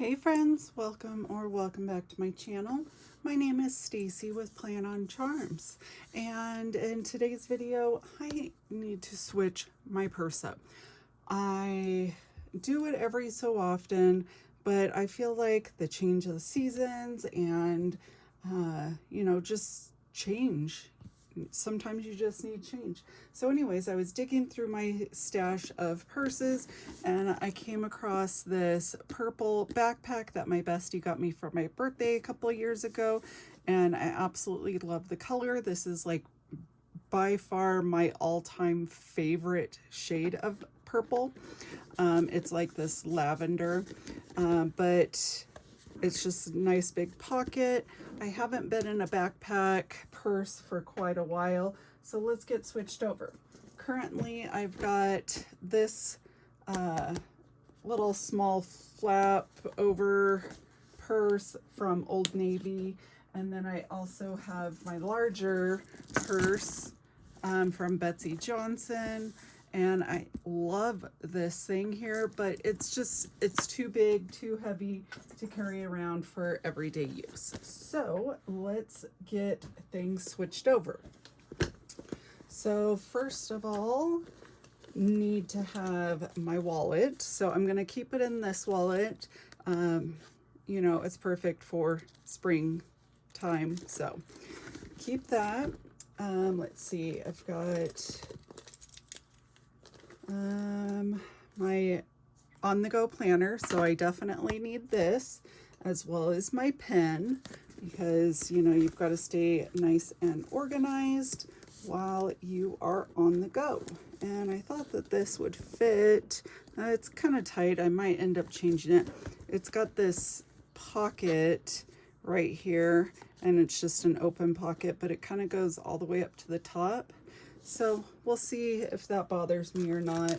Hey friends, welcome back to my channel. My name is Stacy with Plan on Charms, and in today's video I need to switch my purse up. I do it every so often, but I feel like the change of the seasons and just change. Sometimes you just need change. So anyways, I was digging through my stash of purses and I came across this purple backpack that my bestie got me for my birthday a couple of years ago, and I absolutely love the color. This is like by far my all-time favorite shade of purple. It's like this lavender, but it's just a nice big pocket. I haven't been in a backpack purse for quite a while, so let's get switched over. Currently, I've got this little small flap over purse from Old Navy, and then I also have my larger purse from Betsey Johnson. And I love this thing here, but it's too big, too heavy to carry around for everyday use. So let's get things switched over. So first of all, need to have my wallet. So I'm gonna keep it in this wallet. It's perfect for springtime, so keep that. Let's see, I've got my on-the-go planner, so I definitely need this, as well as my pen, because you've got to stay nice and organized while you are on the go. And I thought that this would fit. It's kind of tight. I might end up changing it. It's got this pocket right here, and it's just an open pocket, but it kind of goes all the way up to the top. So we'll see if that bothers me or not.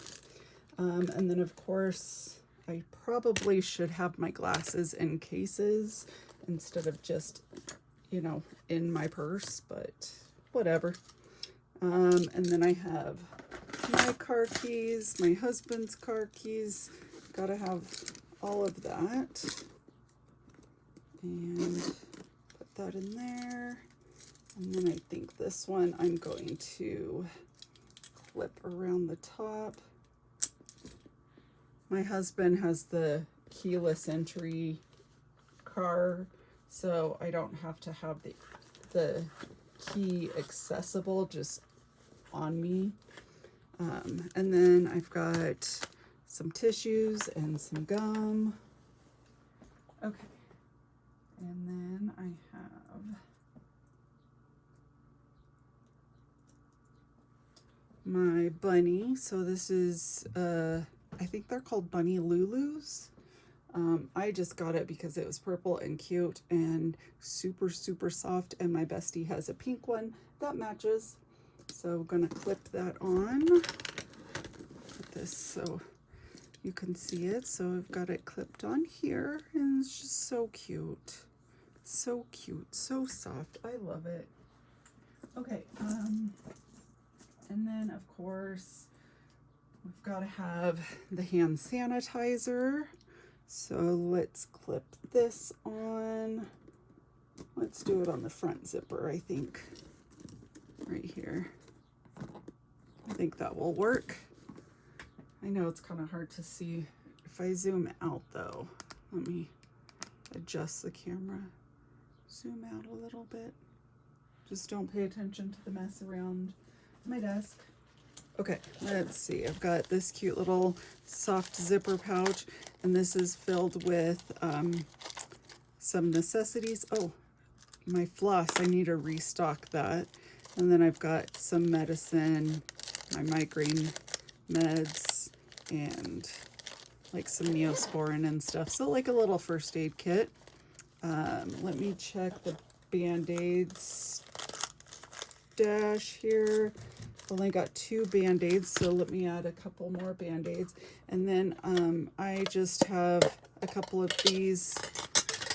And then of course, I probably should have my glasses in cases instead of just, in my purse, but whatever. And then I have my car keys, my husband's car keys. Gotta have all of that. And put that in there. And then I think this one I'm going to clip around the top. My husband has the keyless entry car, so I don't have to have the key accessible just on me. And then I've got some tissues and some gum. Okay. And then I have my bunny. So this is, I think they're called Bunny Lulus. I just got it because it was purple and cute and super, super soft. And my bestie has a pink one that matches. So I'm gonna clip that on. Put this so you can see it. So I've got it clipped on here, and it's just so cute. So cute, so soft. I love it. Okay, and then of course, we've got to have the hand sanitizer. So let's clip this on. Let's do it on the front zipper, I think. Right here. I think that will work. I know it's kind of hard to see. If I zoom out though, let me adjust the camera. Zoom out a little bit. Just don't pay attention to the mess around my desk. Okay, let's see. I've got this cute little soft zipper pouch, and this is filled with some necessities. Oh, my floss. I need to restock that. And then I've got some medicine, my migraine meds, and like some Neosporin and stuff. So like a little first aid kit. Let me check the Band-Aids stash here. I've only got 2 Band-Aids, so let me add a couple more Band-Aids. And then I just have a couple of these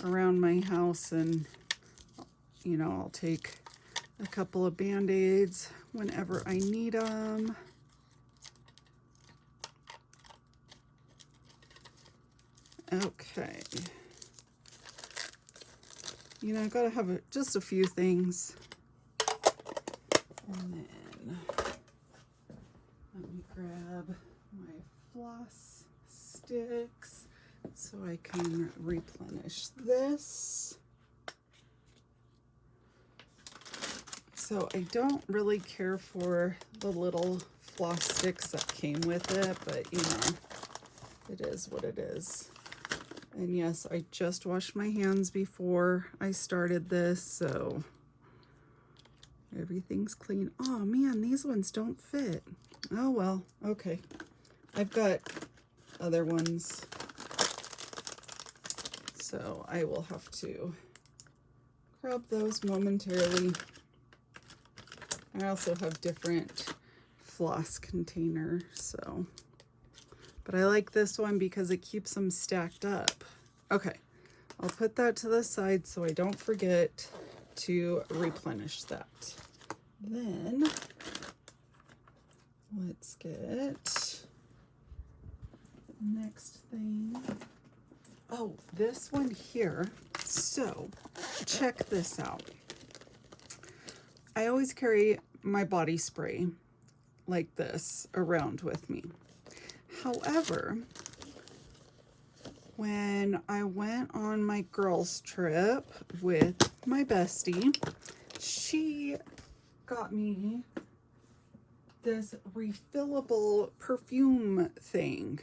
around my house, and I'll take a couple of Band-Aids whenever I need them. Okay. You know, I gotta have just a few things. And then let me grab my floss sticks so I can replenish this. So I don't really care for the little floss sticks that came with it, but you know, it is what it is. And yes, I just washed my hands before I started this, so everything's clean. Oh man, these ones don't fit. Oh well, okay. I've got other ones, so I will have to grab those momentarily. I also have different floss containers, so. But I like this one because it keeps them stacked up. Okay, I'll put that to the side so I don't forget to replenish that. Then let's get the next thing. Oh, this one here. So check this out. I always carry my body spray like this around with me. However, when I went on my girls' trip with my bestie, she got me this refillable perfume thing,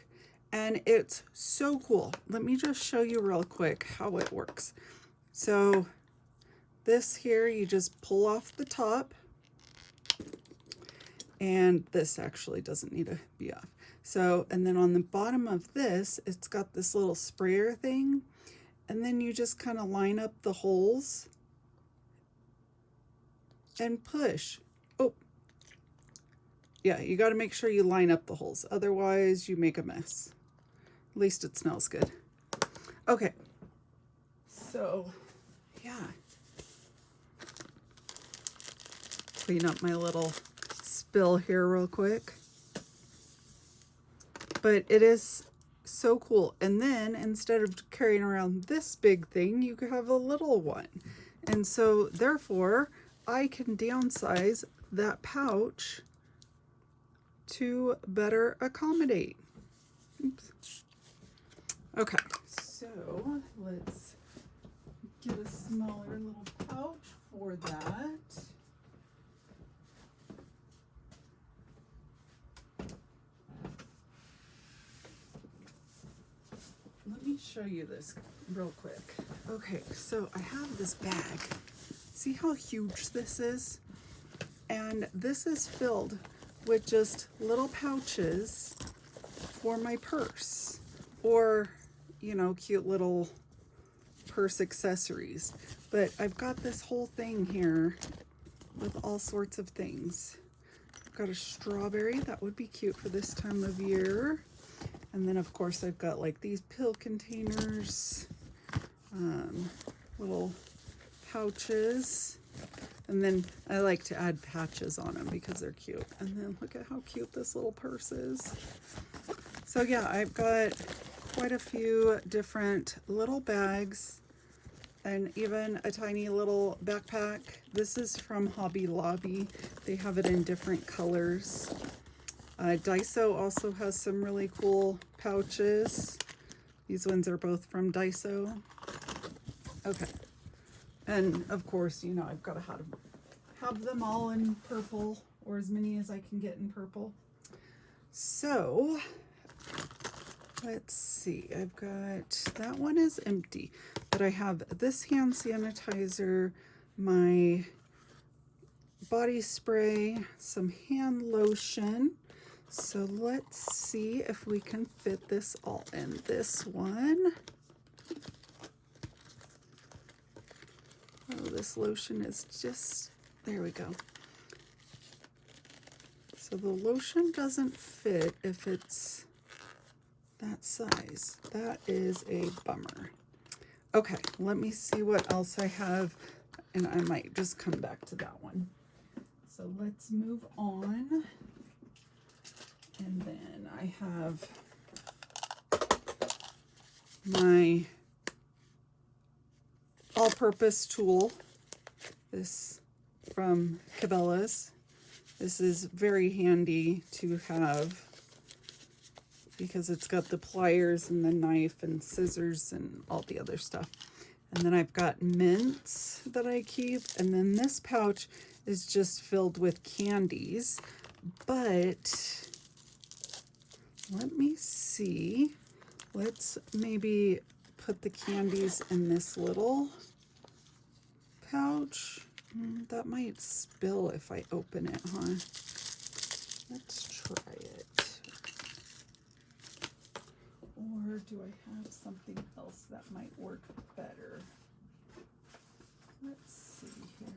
and it's so cool. Let me just show you real quick how it works. So this here, you just pull off the top, and this actually doesn't need to be off. So, and then on the bottom of this, it's got this little sprayer thing, and then you just kind of line up the holes and push. Oh, yeah, you got to make sure you line up the holes, otherwise you make a mess. At least it smells good. Okay, so yeah, clean up my little spill here real quick. But it is so cool. And then instead of carrying around this big thing, you could have a little one. And so therefore I can downsize that pouch to better accommodate. Oops. Okay, so let's get a smaller little pouch for that. Let me show you this real quick. Okay, so I have this bag. See how huge this is? And this is filled with just little pouches for my purse, or, you know, cute little purse accessories. But I've got this whole thing here with all sorts of things. I've got a strawberry, that would be cute for this time of year. And then of course I've got like these pill containers, little pouches, and then I like to add patches on them because they're cute. And then look at how cute this little purse is. So yeah, I've got quite a few different little bags and even a tiny little backpack. This is from Hobby Lobby. They have it in different colors. Daiso also has some really cool pouches. These ones are both from Daiso. Okay. And of course, you know, I've got to have them all in purple, or as many as I can get in purple. So let's see, I've got, that one is empty, but I have this hand sanitizer, my body spray, some hand lotion. So let's see if we can fit this all in this one. Oh, this lotion is just, there we go. So the lotion doesn't fit if it's that size. That is a bummer. Okay, let me see what else I have, and I might just come back to that one. So let's move on. And then I have my all-purpose tool, this from Cabela's. This is very handy to have because it's got the pliers and the knife and scissors and all the other stuff. And then I've got mints that I keep, and then this pouch is just filled with candies. But let me see. Let's maybe put the candies in this little pouch. That might spill if I open it, huh? Let's try it. Or do I have something else that might work better? Let's see here.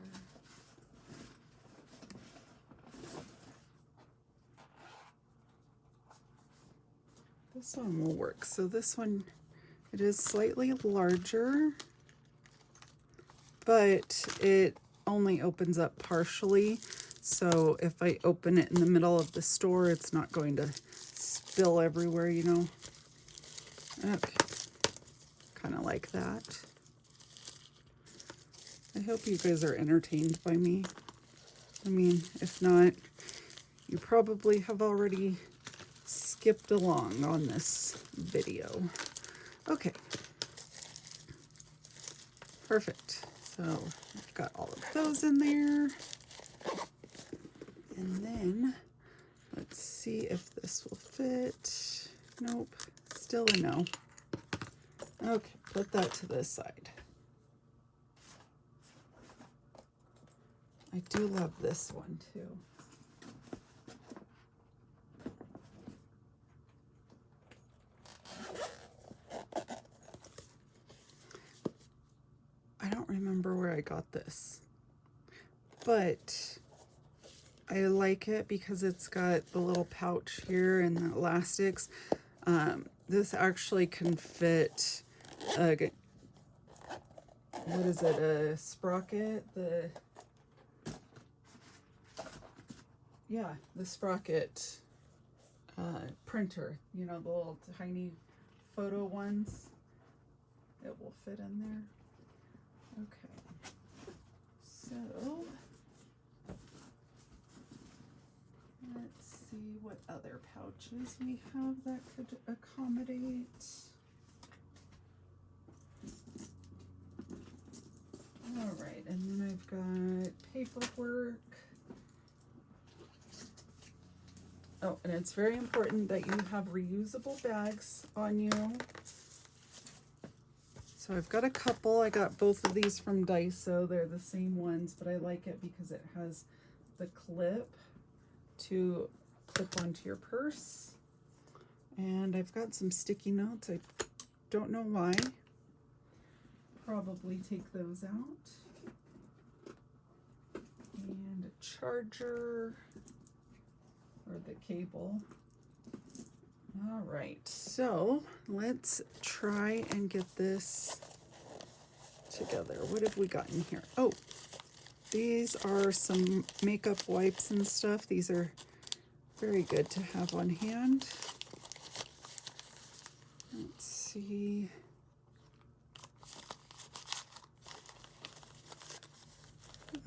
This one will work. So this one, it is slightly larger, but it only opens up partially. So if I open it in the middle of the store, it's not going to spill everywhere, you know. Okay, kind of like that. I hope you guys are entertained by me. I mean, if not, you probably have already skipped along on this video. Okay, perfect. So I've got all of those in there. And then let's see if this will fit. Nope, still a no. Okay, put that to the side. I do love this one too. I don't remember where I got this, but I like it because it's got the little pouch here and the elastics. This actually can fit, what is it, a sprocket? The sprocket printer, you know, the little tiny photo ones. It will fit in there. Okay, so let's see what other pouches we have that could accommodate. All right, and then I've got paperwork. Oh, and it's very important that you have reusable bags on you. So I've got a couple. I got both of these from Daiso. They're the same ones, but I like it because it has the clip to clip onto your purse. And I've got some sticky notes. I don't know why. Probably take those out. And a charger, or the cable. All right, so let's try and get this together. What have we got in here? Oh, these are some makeup wipes and stuff. These are very good to have on hand. Let's see.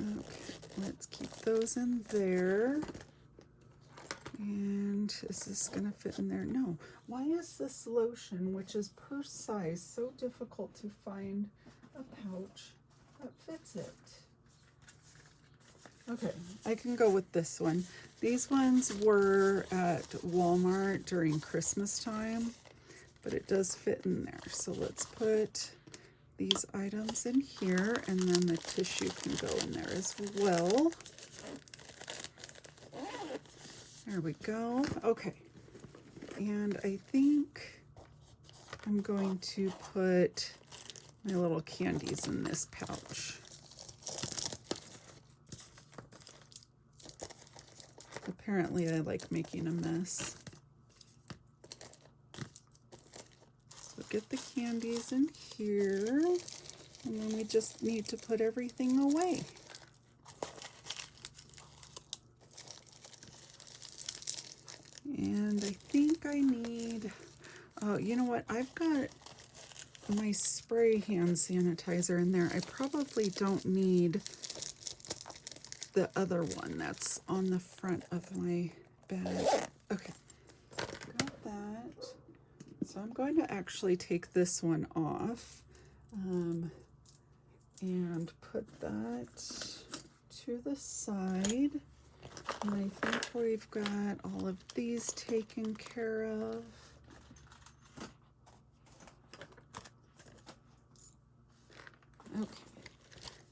Okay, let's keep those in there. And is this gonna fit in there? No. Why is this lotion, which is purse size, so difficult to find a pouch that fits it? Okay, I can go with this one. These ones were at Walmart during Christmas time, but it does fit in there. So let's put these items in here, and then the tissue can go in there as well. There we go. Okay. And I think I'm going to put my little candies in this pouch. Apparently I like making a mess. So get the candies in here, and then we just need to put everything away. And I think I need, oh, you know what? I've got my spray hand sanitizer in there. I probably don't need the other one that's on the front of my bag. Okay, got that. So I'm going to actually take this one off and put that to the side. And I think we've got all of these taken care of. Okay.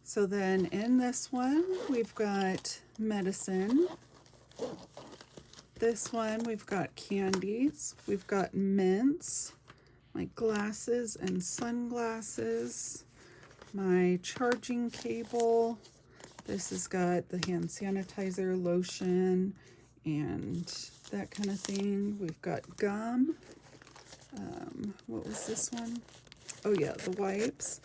So then in this one, we've got medicine. This one, we've got candies. We've got mints, my glasses and sunglasses, my charging cable. This has got the hand sanitizer, lotion, and that kind of thing. We've got gum. What was this one? Oh yeah, the wipes.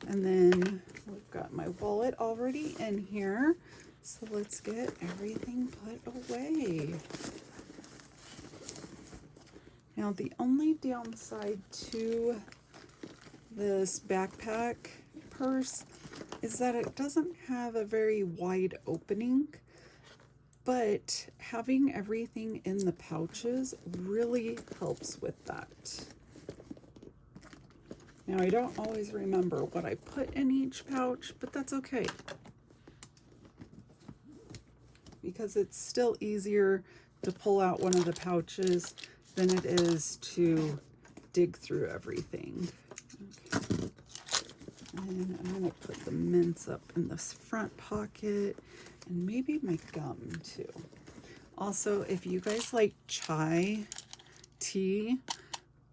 And then we've got my wallet already in here. So let's get everything put away. Now the only downside to this backpack purse is that it doesn't have a very wide opening, but having everything in the pouches really helps with that. Now I don't always remember what I put in each pouch, but that's okay, because it's still easier to pull out one of the pouches than it is to dig through everything. Okay. And I'm going to put the mints up in this front pocket, and maybe my gum too. Also, if you guys like chai tea,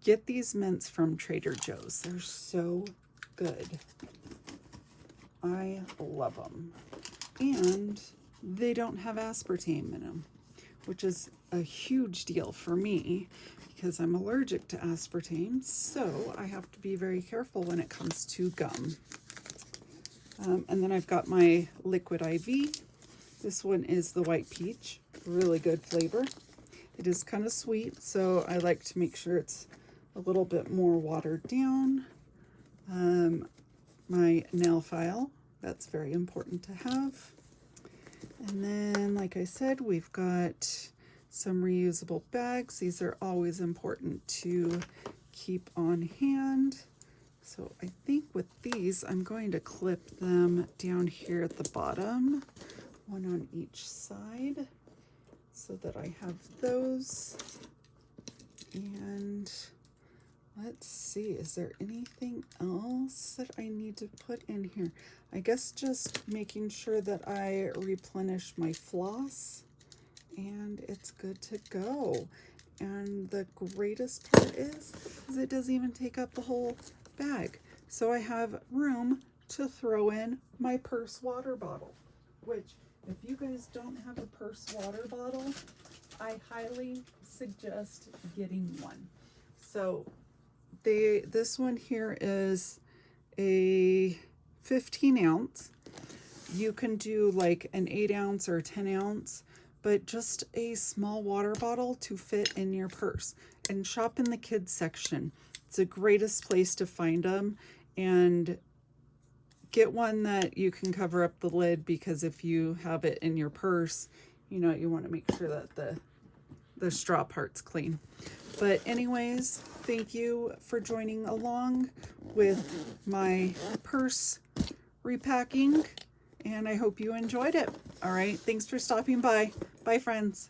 get these mints from Trader Joe's. They're so good. I love them. And they don't have aspartame in them, which is a huge deal for me because I'm allergic to aspartame, so I have to be very careful when it comes to gum. And then I've got my liquid IV. This one is the white peach, really good flavor. It is kind of sweet, so I like to make sure it's a little bit more watered down. My nail file, that's very important to have. And then, like I said, we've got some reusable bags. These are always important to keep on hand. So I think with these, I'm going to clip them down here at the bottom, one on each side, so that I have those. And let's see, is there anything else that I need to put in here? I guess just making sure that I replenish my floss, and it's good to go. And the greatest part is it doesn't even take up the whole bag. So I have room to throw in my purse water bottle, which if you guys don't have a purse water bottle, I highly suggest getting one. So this one here is a 15 ounce. You can do like an 8 ounce or 10 ounce, but just a small water bottle to fit in your purse. And shop in the kids section. It's the greatest place to find them. And get one that you can cover up the lid, because if you have it in your purse, you know, you want to make sure that the straw part's clean. But anyways, thank you for joining along with my purse repacking, and I hope you enjoyed it. All right, thanks for stopping by. Bye, friends.